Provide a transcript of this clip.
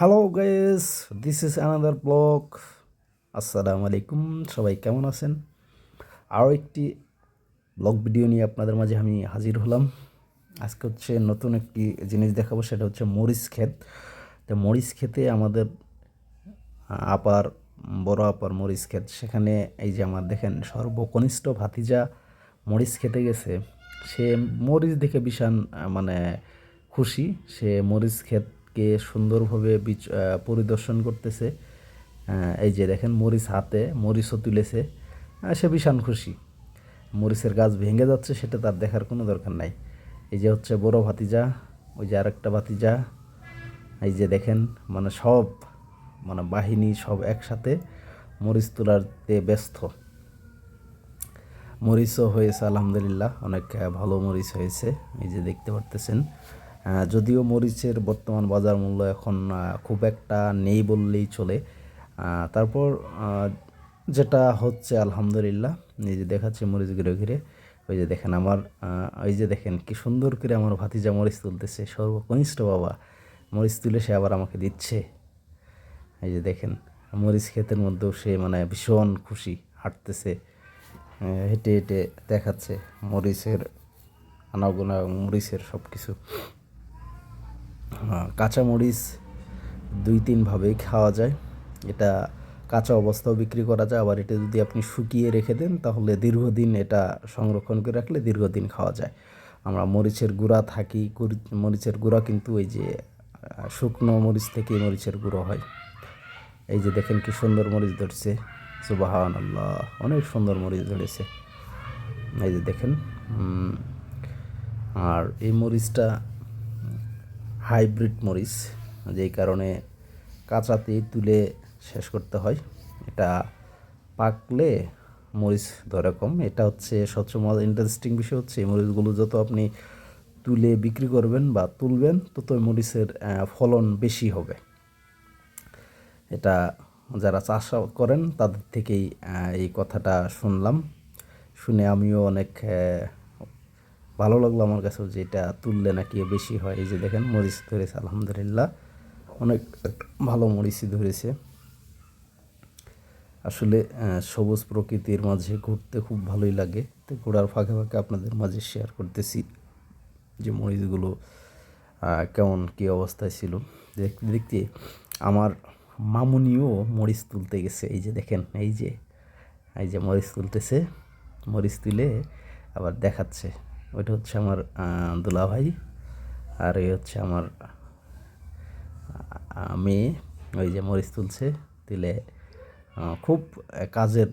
Hello guys, this is another blog. আসসালামু আলাইকুম, সবাই কেমন আছেন? আরও একটি ব্লগ ভিডিও নিয়ে আপনাদের মাঝে আমি হাজির হলাম। আজকে হচ্ছে নতুন একটি জিনিস দেখাবো, সেটা হচ্ছে মরিচ ক্ষেত। তো মরিচ ক্ষেতে আমাদের আপার বড় আপার মরিচ ক্ষেত, সেখানে এই যে আমার দেখেন সর্বকনিষ্ঠ ভাতিজা মরিচ খেতে গেছে। সে মরিচ দেখে ভীষণ মানে খুশি। সে মরিচ ক্ষেতকে সুন্দরভাবে পরিদর্শন করতেছে। এই যে দেখেন মরিচ হাতে, মরিচও তুলেছে। সে ভীষণ খুশি। মরিচের গাছ ভেঙে যাচ্ছে সেটা তার দেখার কোনো দরকার নাই। এই যে হচ্ছে বড় ভাতিজা, ওই যে আরেকটা ভাতিজা। এই যে দেখেন মানে সব মানে বাহিনী সব একসাথে মরিচ তোলাতে ব্যস্ত। মরিচও হয়েছে আলহামদুলিল্লাহ, অনেক ভালো মরিচ হয়েছে। এই যে দেখতে পারতেছেন। যদিও মরিচের বর্তমান বাজার মূল্য এখন খুব একটা নেই বললেই চলে। তারপর যেটা হচ্ছে আলহামদুলিল্লাহ, এই যে দেখাচ্ছে মরিচ ঘিরে ঘিরে। ওই যে দেখেন আমার ওই যে দেখেন কি সুন্দর করে আমার ভাতিজা মরিচ তুলতেছে, সর্বকনিষ্ঠ বাবা মরিচ তুলে সে আবার আমাকে দিচ্ছে। এই যে দেখেন মরিচ ক্ষেতের মধ্যেও সে মানে ভীষণ খুশি, হাঁটতেছে, হেঁটে হেঁটে দেখাচ্ছে মরিচের আনাগোনা, মরিচের সব কিছু। কাঁচা মরিচ দুই তিনভাবেই খাওয়া যায়। এটা কাঁচা অবস্থাও বিক্রি করা যায়, আবার এটা যদি আপনি শুকিয়ে রেখে দেন তাহলে দীর্ঘদিন এটা সংরক্ষণ করে রাখলে দীর্ঘদিন খাওয়া যায়। আমরা মরিচের গুঁড়া থাকি, মরিচের গুঁড়া কিন্তু এই যে শুকনো মরিচ থেকে মরিচের গুঁড়ো হয়। এই যে দেখেন কি সুন্দর মরিচ ধরছে, সুবহানাল্লাহ, অনেক সুন্দর মরিচ ধরেছে। এই যে দেখেন। আর এই মরিচটা হাইব্রিড মরিচ, যেই কারণে কাঁচাতেই তুলে শেষ করতে হয়। এটা পাকলে মরিচ ধরে কম। এটা হচ্ছে সবচেয়ে মজা ইন্টারেস্টিং বিষয় হচ্ছে এই মরিচগুলো যত আপনি তুলে বিক্রি করবেন বা তুলবেন তত মরিচের ফলন বেশি হবে। এটা যারা চাষ করেন তাদের থেকেই এই কথাটা শুনলাম। শুনে আমিও অনেক ভালো লাগলো আমার কাছেও, যে এটা তুললে নাকি বেশি হয়। এই যে দেখেন মরিচ ধরেছে আলহামদুলিল্লাহ, অনেক ভালো মরিচই ধরেছে। আসলে সবুজ প্রকৃতির মাঝে ঘুরতে খুব ভালোই লাগে। তো ঘোরার ফাঁকে ফাঁকে আপনাদের মাঝে শেয়ার করতেছি যে মরিচগুলো কেমন কী অবস্থায় ছিল। দেখতে দেখতে আমার মামুনিও মরিচ তুলতে গেছে। এই যে দেখেন, এই যে এই যে মরিচ তুলতেছে, মরিচ তুলে আবার দেখাচ্ছে। ওইটা হচ্ছে আমার দুলাভাই, আর এই হচ্ছে আমার মেয়ে। ওই যে মরিচ তুলছে, তুলে খুব কাজের